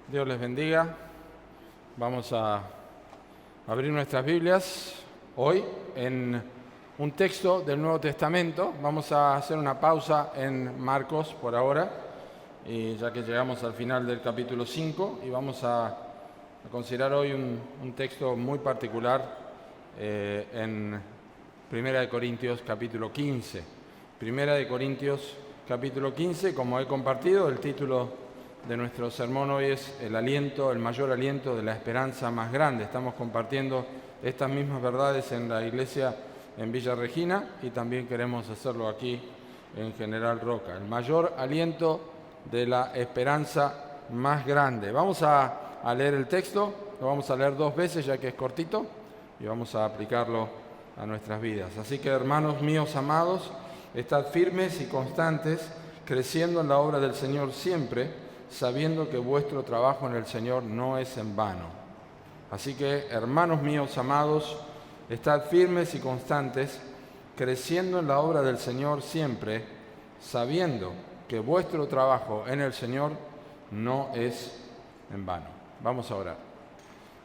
Dios les bendiga. Vamos a abrir nuestras Biblias hoy en un texto del Nuevo Testamento. Vamos a hacer una pausa en Marcos por ahora, y ya que llegamos al final del capítulo 5, y vamos a considerar hoy un texto muy particular en Primera de Corintios capítulo 15. Primera de Corintios capítulo 15, como he compartido, el título de nuestro sermón hoy es el mayor aliento de la esperanza más grande. Estamos compartiendo estas mismas verdades en la iglesia en Villa Regina y también queremos hacerlo aquí en General Roca. El mayor aliento de la esperanza más grande. Vamos a leer el texto, lo vamos a leer 2 veces ya que es cortito y vamos a aplicarlo a nuestras vidas. Así que, hermanos míos amados, estad firmes y constantes, creciendo en la obra del Señor siempre, sabiendo que vuestro trabajo en el Señor no es en vano. Así que, hermanos míos amados, estad firmes y constantes, creciendo en la obra del Señor siempre, sabiendo que vuestro trabajo en el Señor no es en vano. Vamos a orar.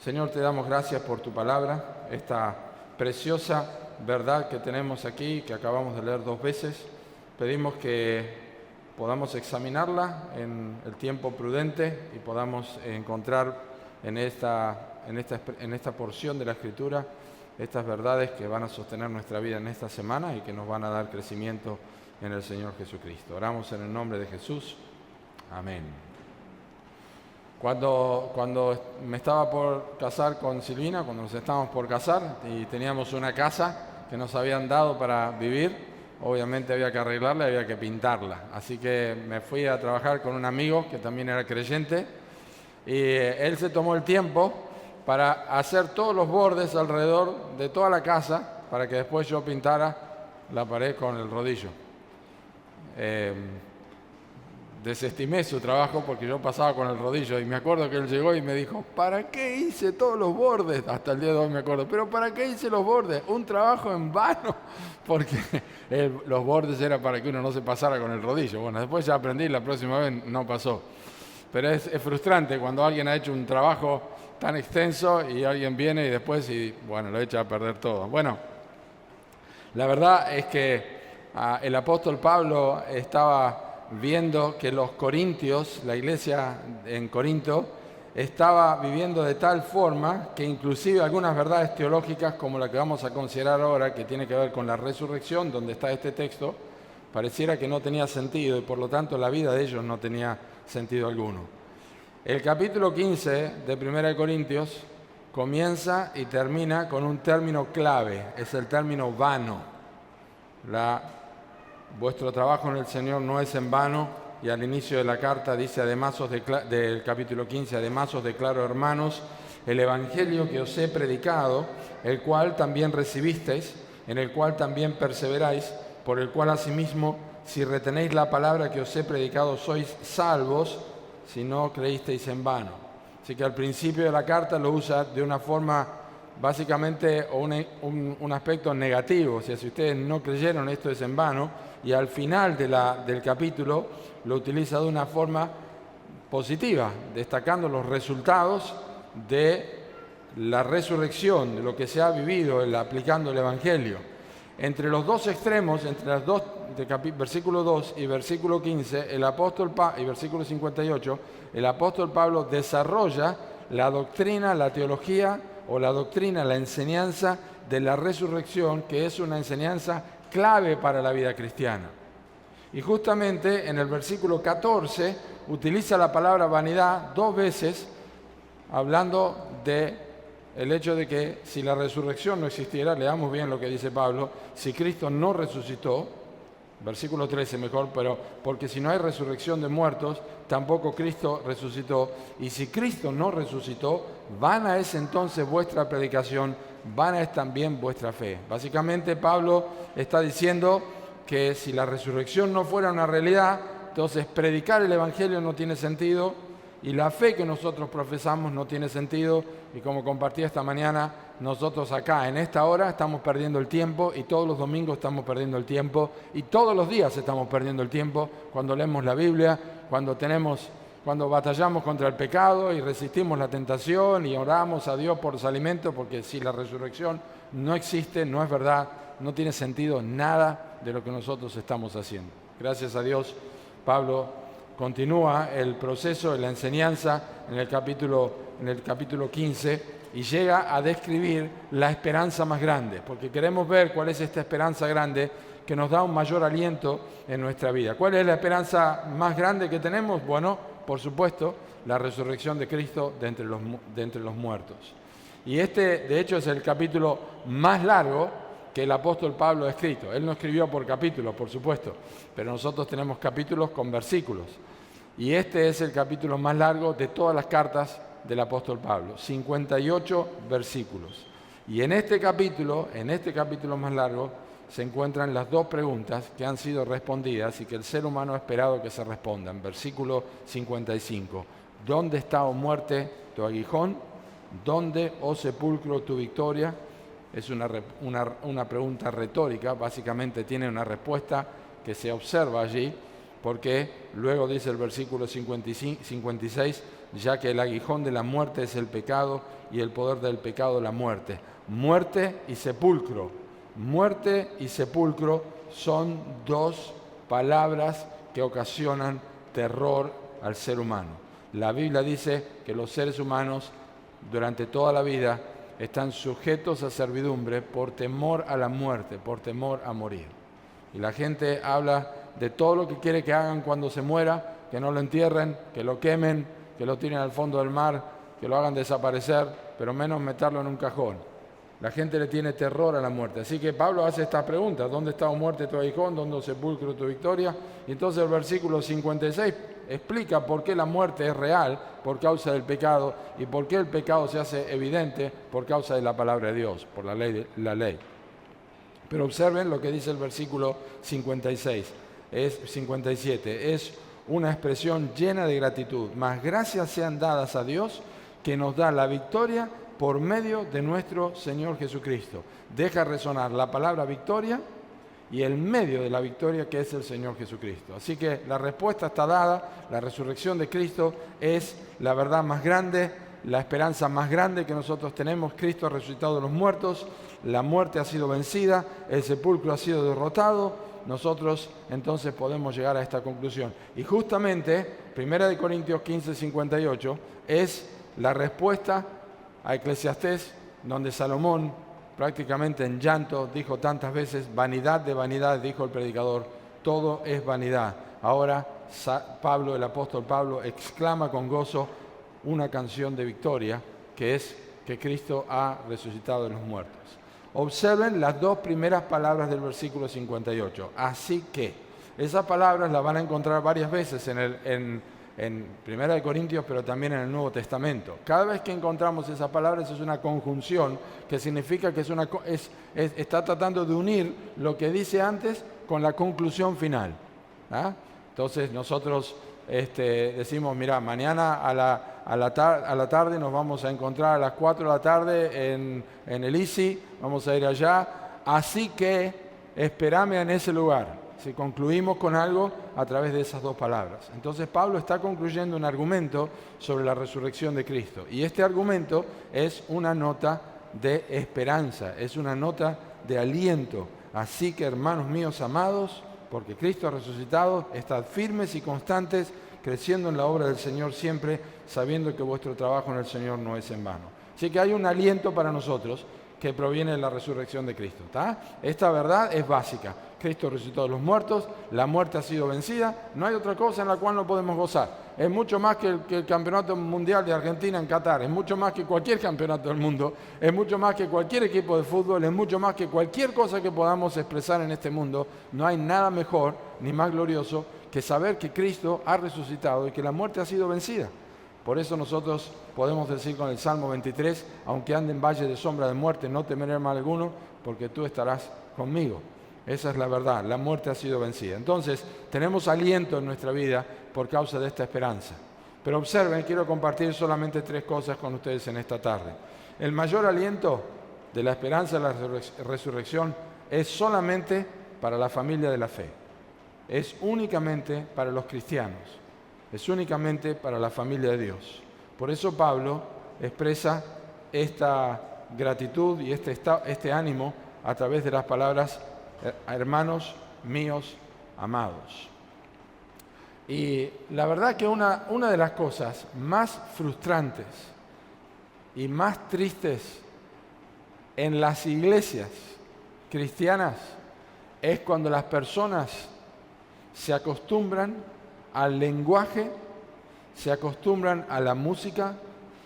Señor, te damos gracias por tu palabra, esta preciosa verdad que tenemos aquí, que acabamos de leer 2 veces. Pedimos que podamos examinarla en el tiempo prudente y podamos encontrar en esta porción de la Escritura estas verdades que van a sostener nuestra vida en esta semana y que nos van a dar crecimiento en el Señor Jesucristo. Oramos en el nombre de Jesús. Amén. Cuando me estaba por casar con Silvina, cuando nos estábamos por casar y teníamos una casa que nos habían dado para vivir, obviamente había que arreglarla, había que pintarla. Así que me fui a trabajar con un amigo que también era creyente y él se tomó el tiempo para hacer todos los bordes alrededor de toda la casa para que después yo pintara la pared con el rodillo. Desestimé su trabajo porque yo pasaba con el rodillo y me acuerdo que él llegó y me dijo: ¿para qué hice todos los bordes? Hasta el día de hoy me acuerdo. ¿Pero para qué hice los bordes? Un trabajo en vano, porque los bordes era para que uno no se pasara con el rodillo. Bueno, después ya aprendí, la próxima vez no pasó. Pero es frustrante cuando alguien ha hecho un trabajo tan extenso y alguien viene y después lo echa a perder todo. Bueno, la verdad es que el apóstol Pablo estaba viendo que los corintios, la iglesia en Corinto, estaba viviendo de tal forma que inclusive algunas verdades teológicas, como la que vamos a considerar ahora, que tiene que ver con la resurrección, donde está este texto, pareciera que no tenía sentido y por lo tanto la vida de ellos no tenía sentido alguno. El capítulo 15 de 1 Corintios comienza y termina con un término clave, es el término vano. Vuestro trabajo en el Señor no es en vano, y al inicio de la carta dice, del capítulo 15, además os declaro, hermanos, el evangelio que os he predicado, el cual también recibisteis, en el cual también perseveráis, por el cual asimismo, si retenéis la palabra que os he predicado, sois salvos, si no creísteis en vano. Así que al principio de la carta lo usa de una forma básicamente un aspecto negativo, o sea, si ustedes no creyeron, esto es en vano. Y al final del capítulo lo utiliza de una forma positiva, destacando los resultados de la resurrección, de lo que se ha vivido aplicando el Evangelio. Entre los dos extremos, entre las dos, versículo 2 y versículo 15, y versículo 58, el apóstol Pablo desarrolla la doctrina, la teología o la doctrina, la enseñanza de la resurrección, que es una enseñanza clave para la vida cristiana. Y justamente en el versículo 14 utiliza la palabra vanidad 2 veces, hablando de el hecho de que si la resurrección no existiera, leamos bien lo que dice Pablo, si Cristo no resucitó, versículo 13 mejor, pero porque si no hay resurrección de muertos, tampoco Cristo resucitó, y si Cristo no resucitó, vana es entonces vuestra predicación, vana es también vuestra fe. Básicamente Pablo está diciendo que si la resurrección no fuera una realidad, entonces predicar el Evangelio no tiene sentido y la fe que nosotros profesamos no tiene sentido, y como compartí esta mañana, nosotros acá en esta hora estamos perdiendo el tiempo y todos los domingos estamos perdiendo el tiempo y todos los días estamos perdiendo el tiempo cuando leemos la Biblia, cuando cuando batallamos contra el pecado y resistimos la tentación y oramos a Dios por los alimentos, porque si la resurrección no existe, no es verdad, no tiene sentido nada de lo que nosotros estamos haciendo. Gracias a Dios, Pablo continúa el proceso de la enseñanza en el capítulo 15 y llega a describir la esperanza más grande, porque queremos ver cuál es esta esperanza grande que nos da un mayor aliento en nuestra vida. ¿Cuál es la esperanza más grande que tenemos? Bueno, por supuesto, la resurrección de Cristo de entre los muertos. Y este, de hecho, es el capítulo más largo que el apóstol Pablo ha escrito. Él no escribió por capítulos, por supuesto, pero nosotros tenemos capítulos con versículos. Y este es el capítulo más largo de todas las cartas del apóstol Pablo, 58 versículos. Y en este capítulo más largo, se encuentran las dos preguntas que han sido respondidas y que el ser humano ha esperado que se respondan. Versículo 55. ¿Dónde está, oh muerte, tu aguijón? ¿Dónde, oh sepulcro, tu victoria? Es una pregunta retórica, básicamente tiene una respuesta que se observa allí, porque luego dice el versículo 56, ya que el aguijón de la muerte es el pecado y el poder del pecado la muerte. Muerte y sepulcro. Muerte y sepulcro son dos palabras que ocasionan terror al ser humano. La Biblia dice que los seres humanos durante toda la vida están sujetos a servidumbre por temor a la muerte, por temor a morir. Y la gente habla de todo lo que quiere que hagan cuando se muera, que no lo entierren, que lo quemen, que lo tiren al fondo del mar, que lo hagan desaparecer, pero menos meterlo en un cajón. La gente le tiene terror a la muerte. Así que Pablo hace esta pregunta: ¿dónde está, oh muerte, tu aguijón? ¿Dónde, sepulcro, tu victoria? Y entonces el versículo 56 explica por qué la muerte es real por causa del pecado y por qué el pecado se hace evidente por causa de la palabra de Dios, por la ley. Pero observen lo que dice el versículo 57. Es una expresión llena de gratitud. Mas gracias sean dadas a Dios que nos da la victoria por medio de nuestro Señor Jesucristo. Deja resonar la palabra victoria y el medio de la victoria, que es el Señor Jesucristo. Así que la respuesta está dada. La resurrección de Cristo es la verdad más grande, la esperanza más grande que nosotros tenemos. Cristo ha resucitado de los muertos, la muerte ha sido vencida, el sepulcro ha sido derrotado. Nosotros entonces podemos llegar a esta conclusión. Y justamente 1 Corintios 15:58 es la respuesta a Eclesiastés, donde Salomón, prácticamente en llanto, dijo tantas veces: vanidad de vanidad, dijo el predicador, todo es vanidad. Ahora Pablo, el apóstol Pablo, exclama con gozo una canción de victoria, que es que Cristo ha resucitado de los muertos. Observen las dos primeras palabras del versículo 58. Así que, esas palabras las van a encontrar varias veces en 1 Corintios, pero también en el Nuevo Testamento. Cada vez que encontramos esas palabras es una conjunción, que significa que está tratando de unir lo que dice antes con la conclusión final. ¿Ah? Entonces nosotros decimos: mira, mañana a la tarde nos vamos a encontrar a las 4 de la tarde en el ICI, vamos a ir allá, así que espérame en ese lugar. Si concluimos con algo a través de esas dos palabras. Entonces Pablo está concluyendo un argumento sobre la resurrección de Cristo. Y este argumento es una nota de esperanza, es una nota de aliento. Así que, hermanos míos amados, porque Cristo ha resucitado, estad firmes y constantes, creciendo en la obra del Señor siempre, sabiendo que vuestro trabajo en el Señor no es en vano. Así que hay un aliento para nosotros que proviene de la resurrección de Cristo. ¿Tá? Esta verdad es básica. Cristo resucitó de los muertos, la muerte ha sido vencida, no hay otra cosa en la cual no podemos gozar. Es mucho más que el campeonato mundial de Argentina en Qatar, es mucho más que cualquier campeonato del mundo, es mucho más que cualquier equipo de fútbol, es mucho más que cualquier cosa que podamos expresar en este mundo. No hay nada mejor ni más glorioso que saber que Cristo ha resucitado y que la muerte ha sido vencida. Por eso nosotros podemos decir con el Salmo 23, aunque ande en valle de sombra de muerte, no temeré mal alguno, porque tú estarás conmigo. Esa es la verdad, la muerte ha sido vencida. Entonces, tenemos aliento en nuestra vida por causa de esta esperanza. Pero observen, quiero compartir solamente 3 cosas con ustedes en esta tarde. El mayor aliento de la esperanza de la resurrección es solamente para la familia de la fe. Es únicamente para los cristianos. es únicamente para la familia de Dios. Por eso Pablo expresa esta gratitud y este ánimo a través de las palabras hermanos míos amados. Y la verdad que una de las cosas más frustrantes y más tristes en las iglesias cristianas es cuando las personas se acostumbran al lenguaje, se acostumbran a la música,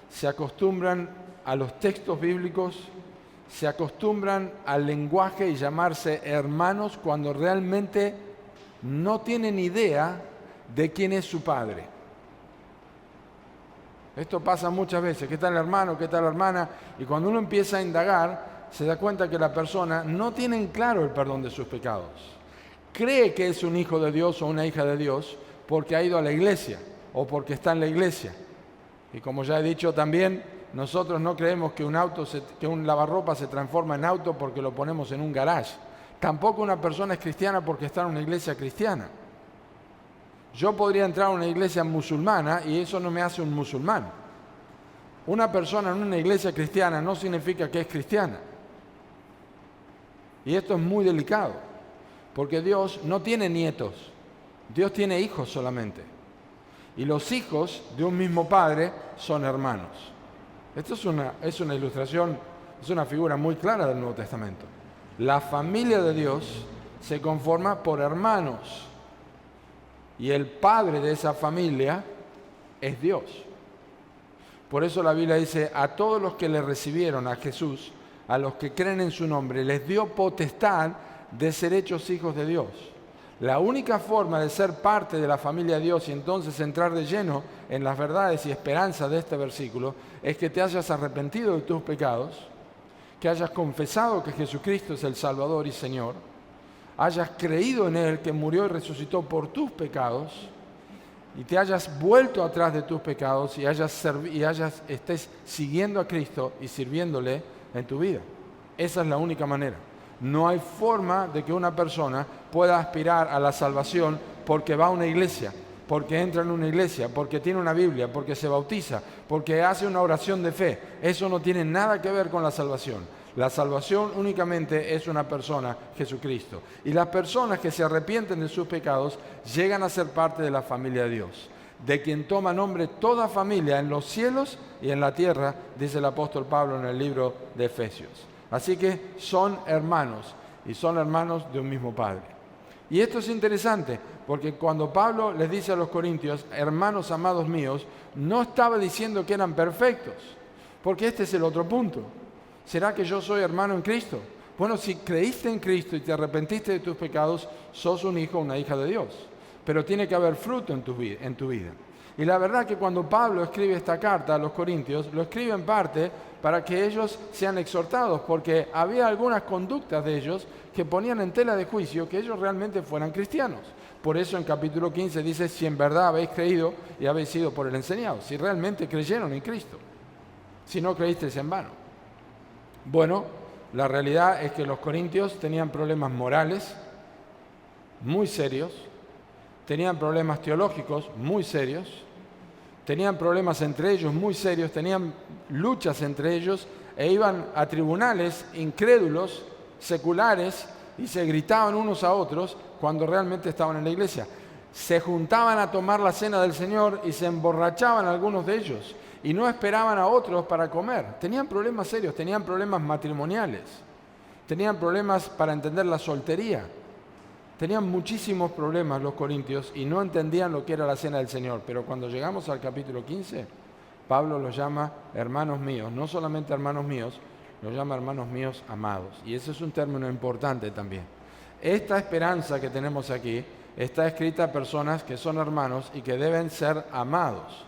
se acostumbran a los textos bíblicos, se acostumbran al lenguaje y llamarse hermanos cuando realmente no tienen idea de quién es su padre. Esto pasa muchas veces, ¿qué tal el hermano? ¿Qué tal la hermana? Y cuando uno empieza a indagar, se da cuenta que la persona no tiene en claro el perdón de sus pecados. Cree que es un hijo de Dios o una hija de Dios porque ha ido a la iglesia o porque está en la iglesia. Y como ya he dicho también, nosotros no creemos que un lavarropa se transforma en auto porque lo ponemos en un garage. Tampoco una persona es cristiana porque está en una iglesia cristiana. Yo podría entrar a una iglesia musulmana y eso no me hace un musulmán. Una persona en una iglesia cristiana no significa que es cristiana. Y esto es muy delicado, porque Dios no tiene nietos, Dios tiene hijos solamente. Y los hijos de un mismo padre son hermanos. Esto es una ilustración, es una figura muy clara del Nuevo Testamento. La familia de Dios se conforma por hermanos. Y el padre de esa familia es Dios. Por eso la Biblia dice, a todos los que le recibieron a Jesús, a los que creen en su nombre, les dio potestad de ser hechos hijos de Dios. La única forma de ser parte de la familia de Dios y entonces entrar de lleno en las verdades y esperanzas de este versículo es que te hayas arrepentido de tus pecados, que hayas confesado que Jesucristo es el Salvador y Señor, hayas creído en Él que murió y resucitó por tus pecados y te hayas vuelto atrás de tus pecados y estés siguiendo a Cristo y sirviéndole en tu vida. Esa es la única manera. No hay forma de que una persona pueda aspirar a la salvación porque va a una iglesia, porque entra en una iglesia, porque tiene una Biblia, porque se bautiza, porque hace una oración de fe. Eso no tiene nada que ver con la salvación. La salvación únicamente es una persona, Jesucristo. Y las personas que se arrepienten de sus pecados llegan a ser parte de la familia de Dios, de quien toma nombre toda familia en los cielos y en la tierra, dice el apóstol Pablo en el libro de Efesios. Así que son hermanos, y son hermanos de un mismo Padre. Y esto es interesante, porque cuando Pablo les dice a los corintios, hermanos amados míos, no estaba diciendo que eran perfectos, porque este es el otro punto. ¿Será que yo soy hermano en Cristo? Bueno, si creíste en Cristo y te arrepentiste de tus pecados, sos un hijo o una hija de Dios. Pero tiene que haber fruto en tu vida. Y la verdad que cuando Pablo escribe esta carta a los corintios, lo escribe en parte para que ellos sean exhortados, porque había algunas conductas de ellos que ponían en tela de juicio que ellos realmente fueran cristianos. Por eso en capítulo 15 dice, si en verdad habéis creído y habéis sido por él enseñados, si realmente creyeron en Cristo, si no creísteis en vano. Bueno, la realidad es que los corintios tenían problemas morales muy serios, tenían problemas teológicos muy serios, tenían problemas entre ellos muy serios, tenían luchas entre ellos e iban a tribunales incrédulos, seculares, y se gritaban unos a otros cuando realmente estaban en la iglesia. Se juntaban a tomar la cena del Señor y se emborrachaban algunos de ellos y no esperaban a otros para comer. Tenían problemas serios, tenían problemas matrimoniales, tenían problemas para entender la soltería. Tenían muchísimos problemas los corintios y no entendían lo que era la cena del Señor. Pero cuando llegamos al capítulo 15, Pablo los llama hermanos míos. No solamente hermanos míos, los llama hermanos míos amados. Y ese es un término importante también. Esta esperanza que tenemos aquí está escrita a personas que son hermanos y que deben ser amados.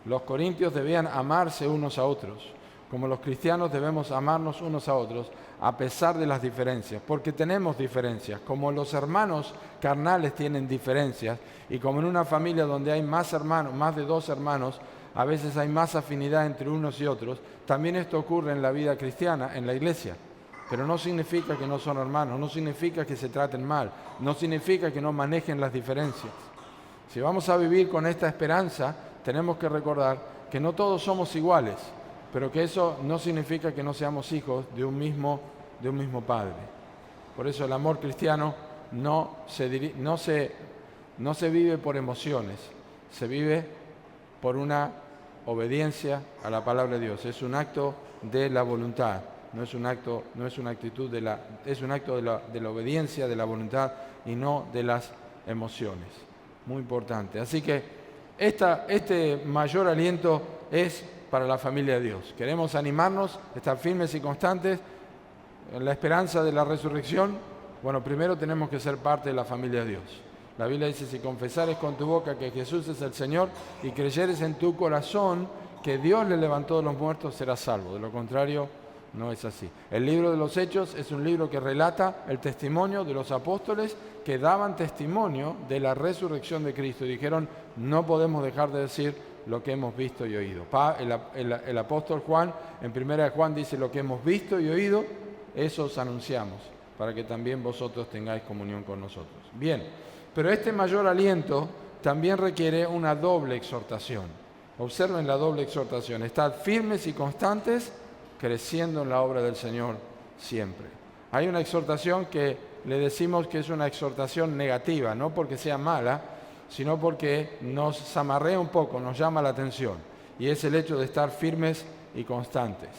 Los corintios debían amarse unos a otros, como los cristianos debemos amarnos unos a otros, a pesar de las diferencias, porque tenemos diferencias, como los hermanos carnales tienen diferencias, y como en una familia donde hay más hermanos, más de 2 hermanos, a veces hay más afinidad entre unos y otros, también esto ocurre en la vida cristiana, en la iglesia. Pero no significa que no son hermanos, no significa que se traten mal, no significa que no manejen las diferencias. Si vamos a vivir con esta esperanza, tenemos que recordar que no todos somos iguales, pero que eso no significa que no seamos hijos de un mismo Padre. Por eso el amor cristiano no se vive por emociones, se vive por una obediencia a la palabra de Dios. Es un acto de la voluntad, es un acto de la obediencia, de la voluntad y no de las emociones. Muy importante. Así que este mayor aliento es para la familia de Dios. Queremos animarnos, estar firmes y constantes en la esperanza de la resurrección. Bueno, primero tenemos que ser parte de la familia de Dios. La Biblia dice, si confesares con tu boca que Jesús es el Señor y creyeres en tu corazón que Dios le levantó de los muertos, serás salvo. De lo contrario, no es así. El libro de los Hechos es un libro que relata el testimonio de los apóstoles que daban testimonio de la resurrección de Cristo y dijeron, no podemos dejar de decir lo que hemos visto y oído. El apóstol Juan, en 1 Juan dice, lo que hemos visto y oído, eso os anunciamos, para que también vosotros tengáis comunión con nosotros. Bien, pero este mayor aliento también requiere una doble exhortación. Observen la doble exhortación. Estad firmes y constantes, creciendo en la obra del Señor siempre. Hay una exhortación que le decimos que es una exhortación negativa, no porque sea mala, sino porque nos zamarrea un poco, nos llama la atención, y es el hecho de estar firmes y constantes.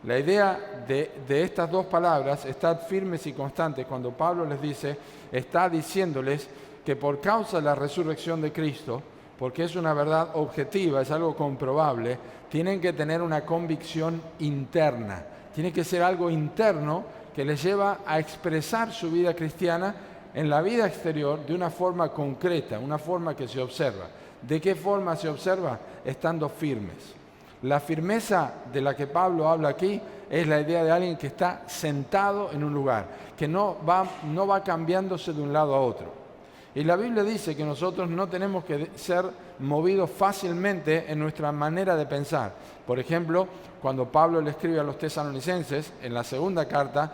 La idea de estas dos palabras, estar firmes y constantes, cuando Pablo les dice, está diciéndoles que por causa de la resurrección de Cristo, porque es una verdad objetiva, es algo comprobable, tienen que tener una convicción interna, tiene que ser algo interno que les lleva a expresar su vida cristiana en la vida exterior de una forma concreta, una forma que se observa. ¿De qué forma se observa? Estando firmes. La firmeza de la que Pablo habla aquí es la idea de alguien que está sentado en un lugar, que no va cambiándose de un lado a otro. Y la Biblia dice que nosotros no tenemos que ser movidos fácilmente en nuestra manera de pensar. Por ejemplo, cuando Pablo le escribe a los tesalonicenses, en la segunda carta,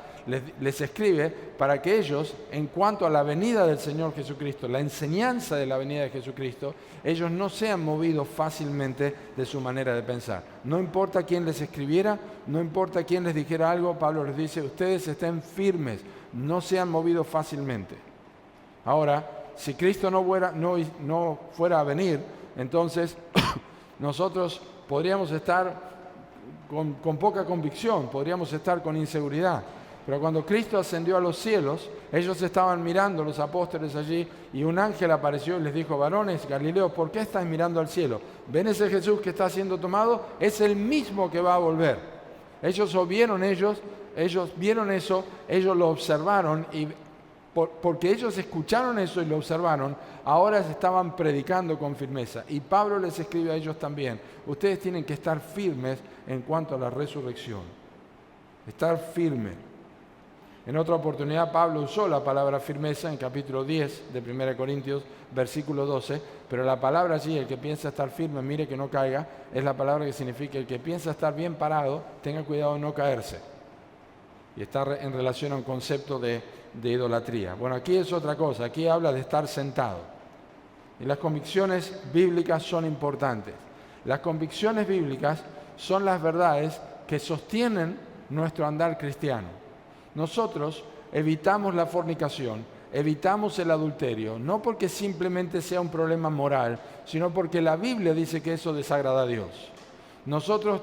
les escribe para que ellos, en cuanto a la venida del Señor Jesucristo, la enseñanza de la venida de Jesucristo, ellos no sean movidos fácilmente de su manera de pensar. No importa quién les escribiera, no importa quién les dijera algo, Pablo les dice, ustedes estén firmes, no sean movidos fácilmente. Ahora, si Cristo no fuera a venir, entonces nosotros podríamos estar con poca convicción, podríamos estar con inseguridad. Pero cuando Cristo ascendió a los cielos, ellos estaban mirando, los apóstoles allí, y un ángel apareció y les dijo, varones Galileos, ¿por qué estáis mirando al cielo? ¿Ven ese Jesús que está siendo tomado? Es el mismo que va a volver. Ellos vieron eso, ellos lo observaron y porque ellos escucharon eso y lo observaron, ahora se estaban predicando con firmeza. Y Pablo les escribe a ellos también, ustedes tienen que estar firmes en cuanto a la resurrección. Estar firme. En otra oportunidad Pablo usó la palabra firmeza en capítulo 10 de 1 Corintios, versículo 12, pero la palabra allí, el que piensa estar firme, mire que no caiga, es la palabra que significa el que piensa estar bien parado, tenga cuidado de no caerse. Y está en relación a un concepto de idolatría. Bueno, aquí es otra cosa, aquí habla de estar sentado. Y las convicciones bíblicas son importantes. Las convicciones bíblicas son las verdades que sostienen nuestro andar cristiano. Nosotros evitamos la fornicación, evitamos el adulterio, no porque simplemente sea un problema moral, sino porque la Biblia dice que eso desagrada a Dios. Nosotros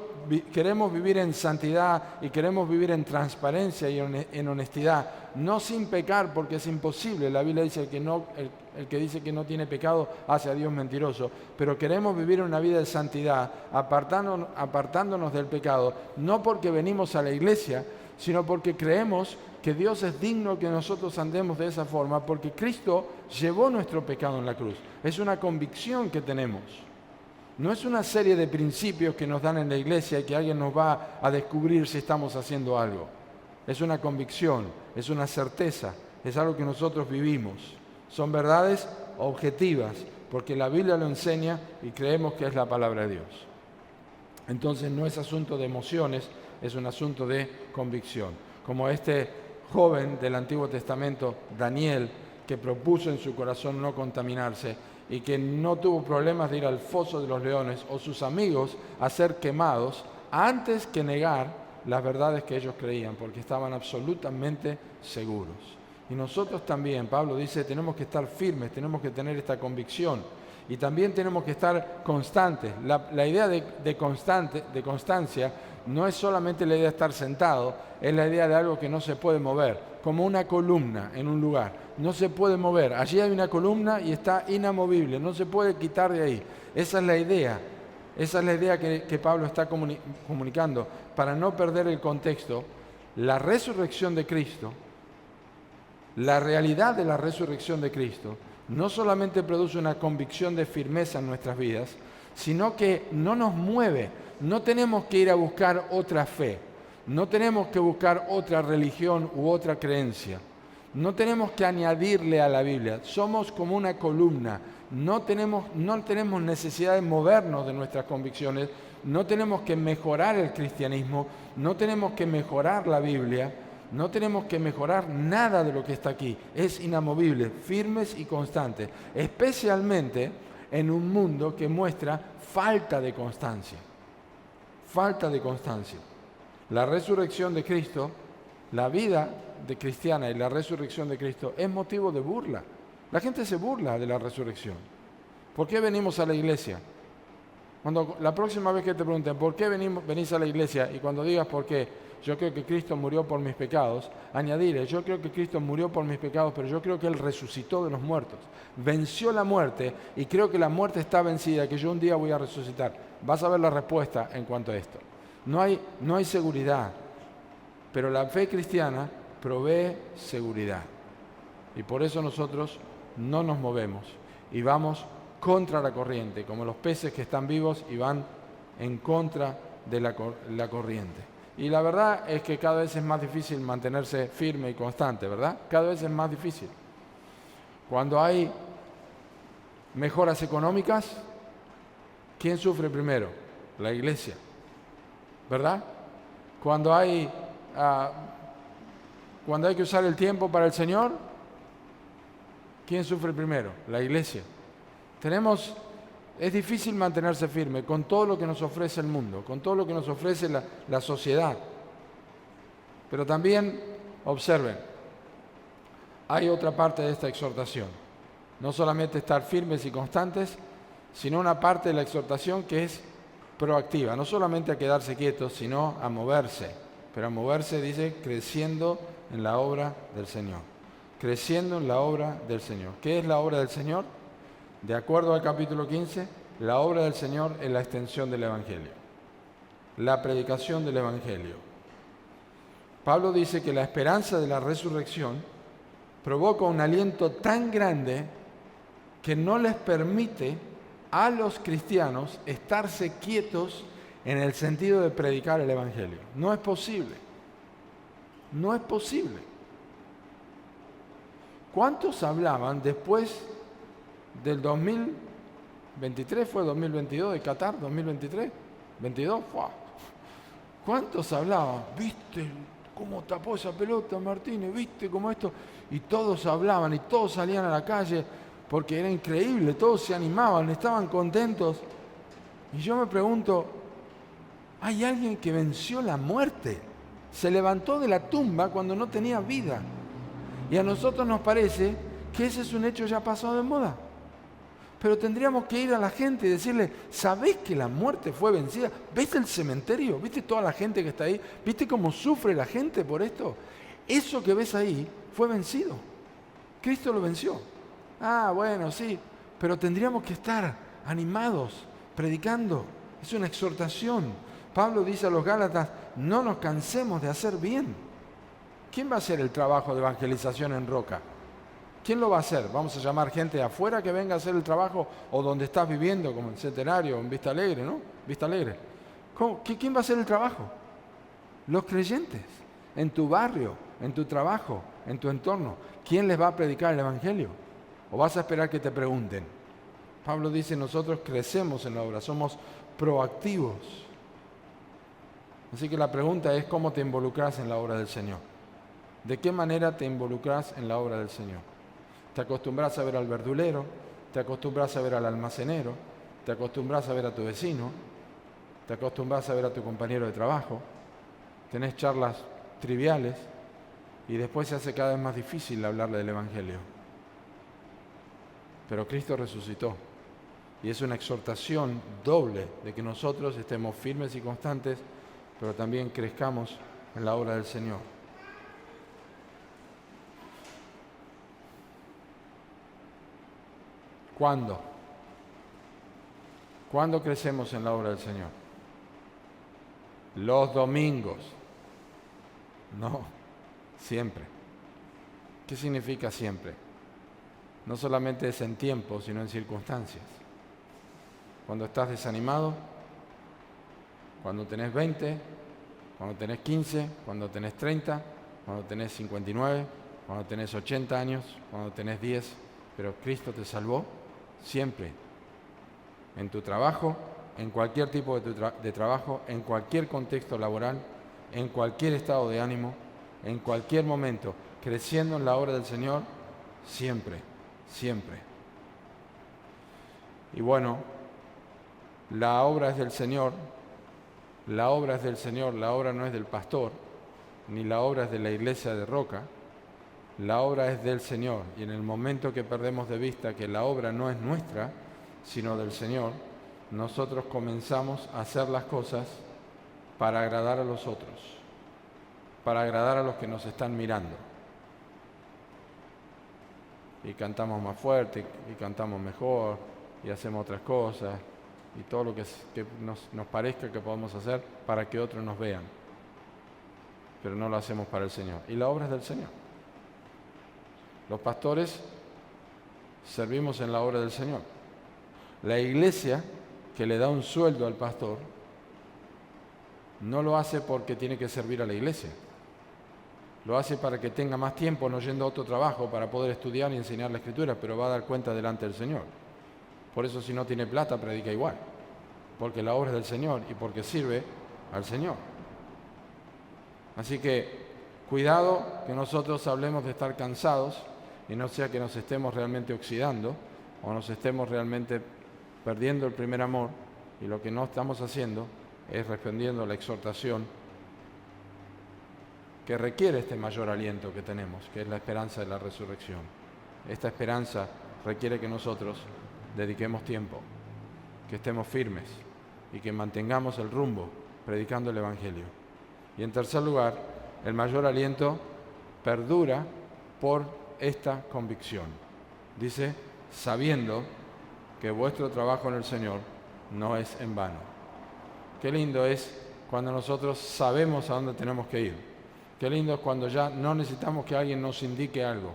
queremos vivir en santidad y queremos vivir en transparencia y en honestidad, no sin pecar porque es imposible. La Biblia dice el que dice que no tiene pecado hace a Dios mentiroso, pero queremos vivir una vida de santidad, apartándonos del pecado, no porque venimos a la iglesia, sino porque creemos que Dios es digno que nosotros andemos de esa forma, porque Cristo llevó nuestro pecado en la cruz. Es una convicción que tenemos. No es una serie de principios que nos dan en la iglesia y que alguien nos va a descubrir si estamos haciendo algo. Es una convicción, es una certeza, es algo que nosotros vivimos. Son verdades objetivas, porque la Biblia lo enseña y creemos que es la palabra de Dios. Entonces no es asunto de emociones, es un asunto de convicción. Como este joven del Antiguo Testamento, Daniel, que propuso en su corazón no contaminarse, y que no tuvo problemas de ir al foso de los leones o sus amigos a ser quemados antes que negar las verdades que ellos creían, porque estaban absolutamente seguros. Y nosotros también, Pablo dice, tenemos que estar firmes, tenemos que tener esta convicción y también tenemos que estar constantes. La idea de constancia no es solamente la idea de estar sentado, es la idea de algo que no se puede mover, como una columna en un lugar. No se puede mover. Allí hay una columna y está inamovible, no se puede quitar de ahí. Esa es la idea. Esa es la idea que Pablo está comunicando. Para no perder el contexto, la resurrección de Cristo, la realidad de la resurrección de Cristo, no solamente produce una convicción de firmeza en nuestras vidas, sino que no nos mueve. No tenemos que ir a buscar otra fe, no tenemos que buscar otra religión u otra creencia, no tenemos que añadirle a la Biblia. Somos como una columna, no tenemos necesidad de movernos de nuestras convicciones, no tenemos que mejorar el cristianismo, no tenemos que mejorar la Biblia, no tenemos que mejorar nada de lo que está aquí. Es inamovible, firmes y constantes, especialmente en un mundo que muestra falta de constancia. Falta de constancia. La resurrección de Cristo, la vida de cristiana y la resurrección de Cristo es motivo de burla. La gente se burla de la resurrección. ¿Por qué venimos a la iglesia? Cuando la próxima vez que te pregunten ¿por qué venís a la iglesia? Y cuando digas por qué, yo creo que Cristo murió por mis pecados, añadiré, yo creo que Cristo murió por mis pecados, pero yo creo que Él resucitó de los muertos, venció la muerte y creo que la muerte está vencida, que yo un día voy a resucitar. Vas a ver la respuesta en cuanto a esto. No hay seguridad, pero la fe cristiana provee seguridad. Y por eso nosotros no nos movemos y vamos contra la corriente, como los peces que están vivos y van en contra de la corriente. Y la verdad es que cada vez es más difícil mantenerse firme y constante, ¿verdad? Cada vez es más difícil. Cuando hay mejoras económicas, ¿quién sufre primero? La iglesia, ¿verdad? Cuando hay que usar el tiempo para el Señor, ¿quién sufre primero? La iglesia. Es difícil mantenerse firme con todo lo que nos ofrece el mundo, con todo lo que nos ofrece la sociedad. Pero también, observen, hay otra parte de esta exhortación. No solamente estar firmes y constantes, sino una parte de la exhortación que es proactiva. No solamente a quedarse quietos, sino a moverse. Pero a moverse, dice, creciendo en la obra del Señor. Creciendo en la obra del Señor. ¿Qué es la obra del Señor? De acuerdo al capítulo 15, la obra del Señor es la extensión del Evangelio, la predicación del Evangelio. Pablo dice que la esperanza de la resurrección provoca un aliento tan grande que no les permite a los cristianos estarse quietos en el sentido de predicar el Evangelio. No es posible. No es posible. ¿Cuántos hablaban después del 2023, fue 2022, de Qatar, 2023, 22, ¡fua! ¿Cuántos hablaban? ¿Viste cómo tapó esa pelota Martínez? ¿Viste cómo esto? Y todos hablaban y todos salían a la calle porque era increíble, todos se animaban, estaban contentos. Y yo me pregunto, hay alguien que venció la muerte, se levantó de la tumba cuando no tenía vida. Y a nosotros nos parece que ese es un hecho ya pasado de moda. Pero tendríamos que ir a la gente y decirle, ¿sabés que la muerte fue vencida? ¿Viste el cementerio? ¿Viste toda la gente que está ahí? ¿Viste cómo sufre la gente por esto? Eso que ves ahí fue vencido. Cristo lo venció. Ah, bueno, sí, pero tendríamos que estar animados, predicando. Es una exhortación. Pablo dice a los Gálatas, no nos cansemos de hacer bien. ¿Quién va a hacer el trabajo de evangelización en Roca? ¿Quién lo va a hacer? ¿Vamos a llamar gente de afuera que venga a hacer el trabajo o donde estás viviendo, como en Centenario, en Vista Alegre, ¿no? Vista Alegre. ¿Quién va a hacer el trabajo? Los creyentes, en tu barrio, en tu trabajo, en tu entorno. ¿Quién les va a predicar el Evangelio? ¿O vas a esperar que te pregunten? Pablo dice, nosotros crecemos en la obra, somos proactivos. Así que la pregunta es, ¿cómo te involucras en la obra del Señor? ¿De qué manera te involucras en la obra del Señor? ¿Te acostumbras a ver al verdulero? te acostumbras a ver al almacenero, te acostumbras a ver a tu vecino, te acostumbras a ver a tu compañero de trabajo, tenés charlas triviales y después se hace cada vez más difícil hablarle del Evangelio. Pero Cristo resucitó y es una exhortación doble de que nosotros estemos firmes y constantes, pero también crezcamos en la obra del Señor. ¿Cuándo? ¿Cuándo crecemos en la obra del Señor? Los domingos. No, siempre. ¿Qué significa siempre? No solamente es en tiempo, sino en circunstancias. Cuando estás desanimado, cuando tenés 20, cuando tenés 15, cuando tenés 30, cuando tenés 59, cuando tenés 80 años, cuando tenés 10, pero Cristo te salvó siempre. En tu trabajo, en cualquier tipo de trabajo, en cualquier contexto laboral, en cualquier estado de ánimo, en cualquier momento, creciendo en la obra del Señor, siempre, siempre. Y bueno, la obra es del Señor, la obra es del Señor, la obra no es del pastor, ni la obra es de la iglesia de Roca, la obra es del Señor. Y en el momento que perdemos de vista que la obra no es nuestra, sino del Señor, nosotros comenzamos a hacer las cosas para agradar a los otros, para agradar a los que nos están mirando. Y cantamos más fuerte, y cantamos mejor, y hacemos otras cosas, y todo lo que nos parezca que podemos hacer para que otros nos vean. Pero no lo hacemos para el Señor. Y la obra es del Señor. Los pastores servimos en la obra del Señor. La iglesia que le da un sueldo al pastor no lo hace porque tiene que servir a la iglesia. Lo hace para que tenga más tiempo no yendo a otro trabajo para poder estudiar y enseñar la Escritura, pero va a dar cuenta delante del Señor. Por eso si no tiene plata predica igual, porque la obra es del Señor y porque sirve al Señor. Así que cuidado que nosotros hablemos de estar cansados y no sea que nos estemos realmente oxidando o nos estemos realmente perdiendo el primer amor, y lo que no estamos haciendo es respondiendo a la exhortación que requiere este mayor aliento que tenemos, que es la esperanza de la resurrección. Esta esperanza requiere que nosotros dediquemos tiempo, que estemos firmes y que mantengamos el rumbo predicando el Evangelio. Y en tercer lugar, el mayor aliento perdura por esta convicción. Dice, sabiendo que vuestro trabajo en el Señor no es en vano. Qué lindo es cuando nosotros sabemos a dónde tenemos que ir. Qué lindo es cuando ya no necesitamos que alguien nos indique algo.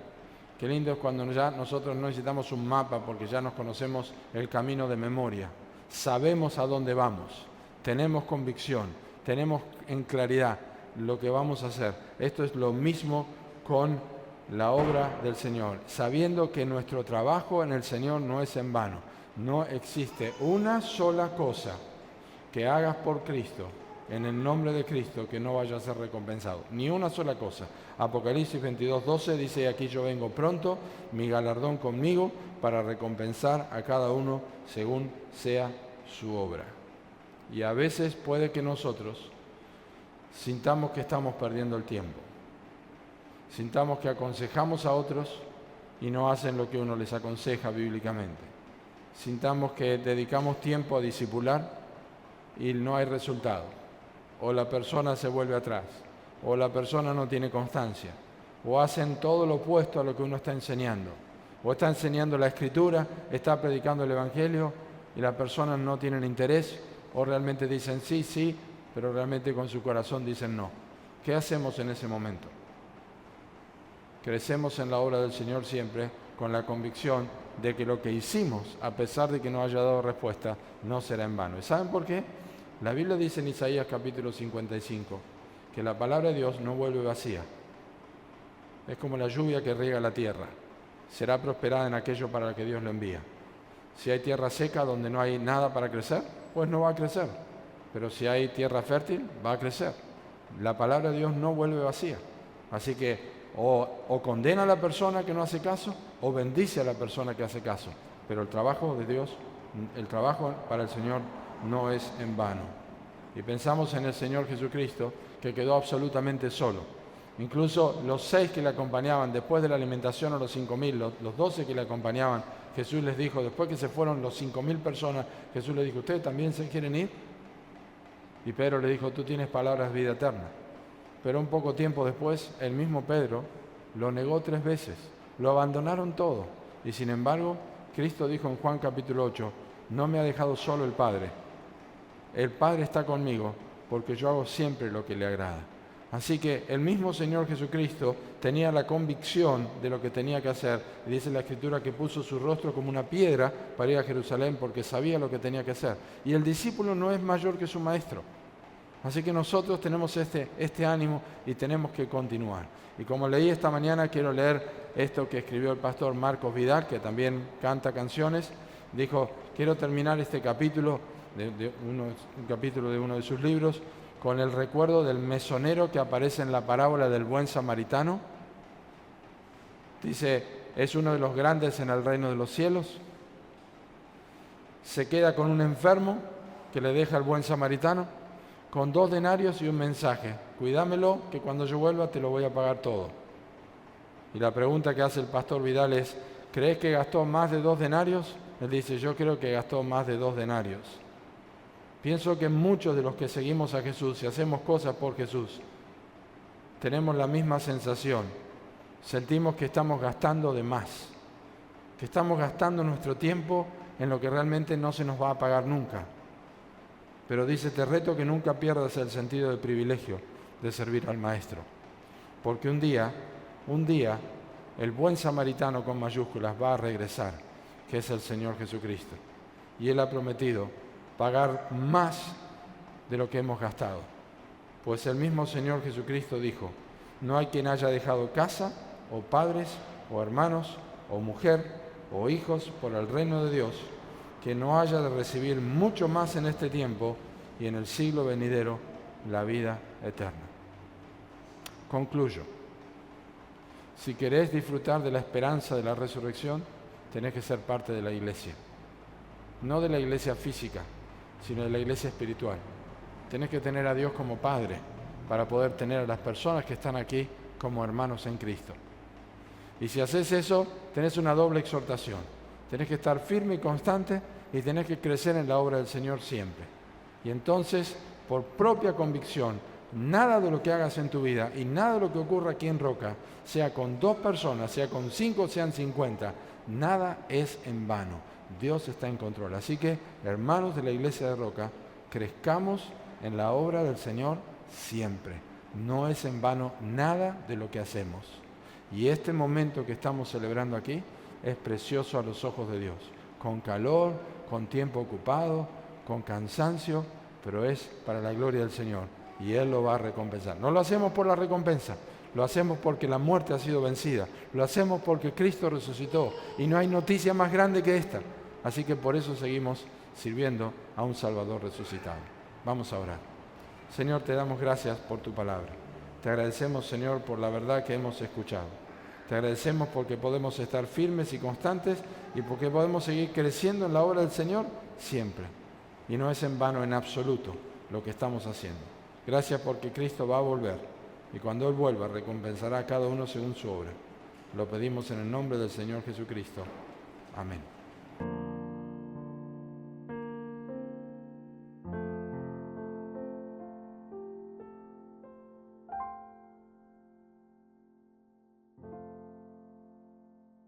Qué lindo es cuando ya nosotros no necesitamos un mapa porque ya nos conocemos el camino de memoria. Sabemos a dónde vamos, tenemos convicción, tenemos en claridad lo que vamos a hacer. Esto es lo mismo con la obra del Señor, sabiendo que nuestro trabajo en el Señor no es en vano. No existe una sola cosa que hagas por Cristo, en el nombre de Cristo, que no vaya a ser recompensado. Ni una sola cosa. Apocalipsis 22:12 dice, aquí yo vengo pronto, mi galardón conmigo, para recompensar a cada uno según sea su obra. Y a veces puede que nosotros sintamos que estamos perdiendo el tiempo. Sintamos que aconsejamos a otros y no hacen lo que uno les aconseja bíblicamente. Sintamos que dedicamos tiempo a discipular y no hay resultado. O la persona se vuelve atrás, o la persona no tiene constancia, o hacen todo lo opuesto a lo que uno está enseñando. O está enseñando la Escritura, está predicando el Evangelio y las personas no tienen interés, o realmente dicen sí, sí, pero realmente con su corazón dicen no. ¿Qué hacemos en ese momento? Crecemos en la obra del Señor siempre con la convicción de que lo que hicimos, a pesar de que no haya dado respuesta, no será en vano. ¿Y saben por qué? La Biblia dice en Isaías capítulo 55 que la palabra de Dios no vuelve vacía. Es como la lluvia que riega la tierra. Será prosperada en aquello para lo que Dios lo envía. Si hay tierra seca donde no hay nada para crecer, pues no va a crecer. Pero si hay tierra fértil, va a crecer. La palabra de Dios no vuelve vacía. Así que o condena a la persona que no hace caso, o bendice a la persona que hace caso. Pero el trabajo de Dios, el trabajo para el Señor no es en vano. Y pensamos en el Señor Jesucristo, que quedó absolutamente solo. Incluso los 6 que le acompañaban, después de la alimentación a los 5.000, los 12 que le acompañaban, Jesús les dijo, después que se fueron los 5.000 personas, Jesús les dijo, ¿ustedes también se quieren ir? Y Pedro le dijo, tú tienes palabras de vida eterna. Pero un poco tiempo después, el mismo Pedro lo negó 3 veces. Lo abandonaron todo. Y sin embargo, Cristo dijo en Juan capítulo 8, no me ha dejado solo el Padre. El Padre está conmigo porque yo hago siempre lo que le agrada. Así que el mismo Señor Jesucristo tenía la convicción de lo que tenía que hacer. Y dice la Escritura que puso su rostro como una piedra para ir a Jerusalén porque sabía lo que tenía que hacer. Y el discípulo no es mayor que su maestro. Así que nosotros tenemos este ánimo y tenemos que continuar. Y como leí esta mañana, quiero leer esto que escribió el pastor Marcos Vidal, que también canta canciones. Dijo, quiero terminar este capítulo, un capítulo de uno de sus libros, con el recuerdo del mesonero que aparece en la parábola del buen samaritano. Dice, es uno de los grandes en el reino de los cielos. Se queda con un enfermo que le deja el buen samaritano, con 2 denarios y un mensaje. Cuídamelo, que cuando yo vuelva te lo voy a pagar todo. Y la pregunta que hace el pastor Vidal es, ¿crees que gastó más de 2 denarios? Él dice, yo creo que gastó más de 2 denarios. Pienso que muchos de los que seguimos a Jesús y hacemos cosas por Jesús, tenemos la misma sensación. Sentimos que estamos gastando de más, que estamos gastando nuestro tiempo en lo que realmente no se nos va a pagar nunca. Pero dice, te reto que nunca pierdas el sentido del privilegio de servir al Maestro. Porque un día, el buen samaritano con mayúsculas va a regresar, que es el Señor Jesucristo. Y Él ha prometido pagar más de lo que hemos gastado. Pues el mismo Señor Jesucristo dijo, no hay quien haya dejado casa, o padres, o hermanos, o mujer, o hijos por el reino de Dios, que no haya de recibir mucho más en este tiempo y en el siglo venidero la vida eterna. Concluyo. Si querés disfrutar de la esperanza de la resurrección, tenés que ser parte de la iglesia. No de la iglesia física, sino de la iglesia espiritual. Tenés que tener a Dios como Padre para poder tener a las personas que están aquí como hermanos en Cristo. Y si haces eso, tenés una doble exhortación. Tenés que estar firme y constante y tenés que crecer en la obra del Señor siempre. Y entonces, por propia convicción, nada de lo que hagas en tu vida y nada de lo que ocurra aquí en Roca, sea con 2 personas, sea con 5 o sean 50, nada es en vano. Dios está en control. Así que, hermanos de la iglesia de Roca, crezcamos en la obra del Señor siempre. No es en vano nada de lo que hacemos. Y este momento que estamos celebrando aquí es precioso a los ojos de Dios. Con calor, con tiempo ocupado, con cansancio, pero es para la gloria del Señor. Y Él lo va a recompensar. No lo hacemos por la recompensa, lo hacemos porque la muerte ha sido vencida. Lo hacemos porque Cristo resucitó. Y no hay noticia más grande que esta. Así que por eso seguimos sirviendo a un Salvador resucitado. Vamos a orar. Señor, te damos gracias por tu palabra. Te agradecemos, Señor, por la verdad que hemos escuchado. Te agradecemos porque podemos estar firmes y constantes y porque podemos seguir creciendo en la obra del Señor siempre. Y no es en vano en absoluto lo que estamos haciendo. Gracias porque Cristo va a volver y cuando Él vuelva recompensará a cada uno según su obra. Lo pedimos en el nombre del Señor Jesucristo. Amén.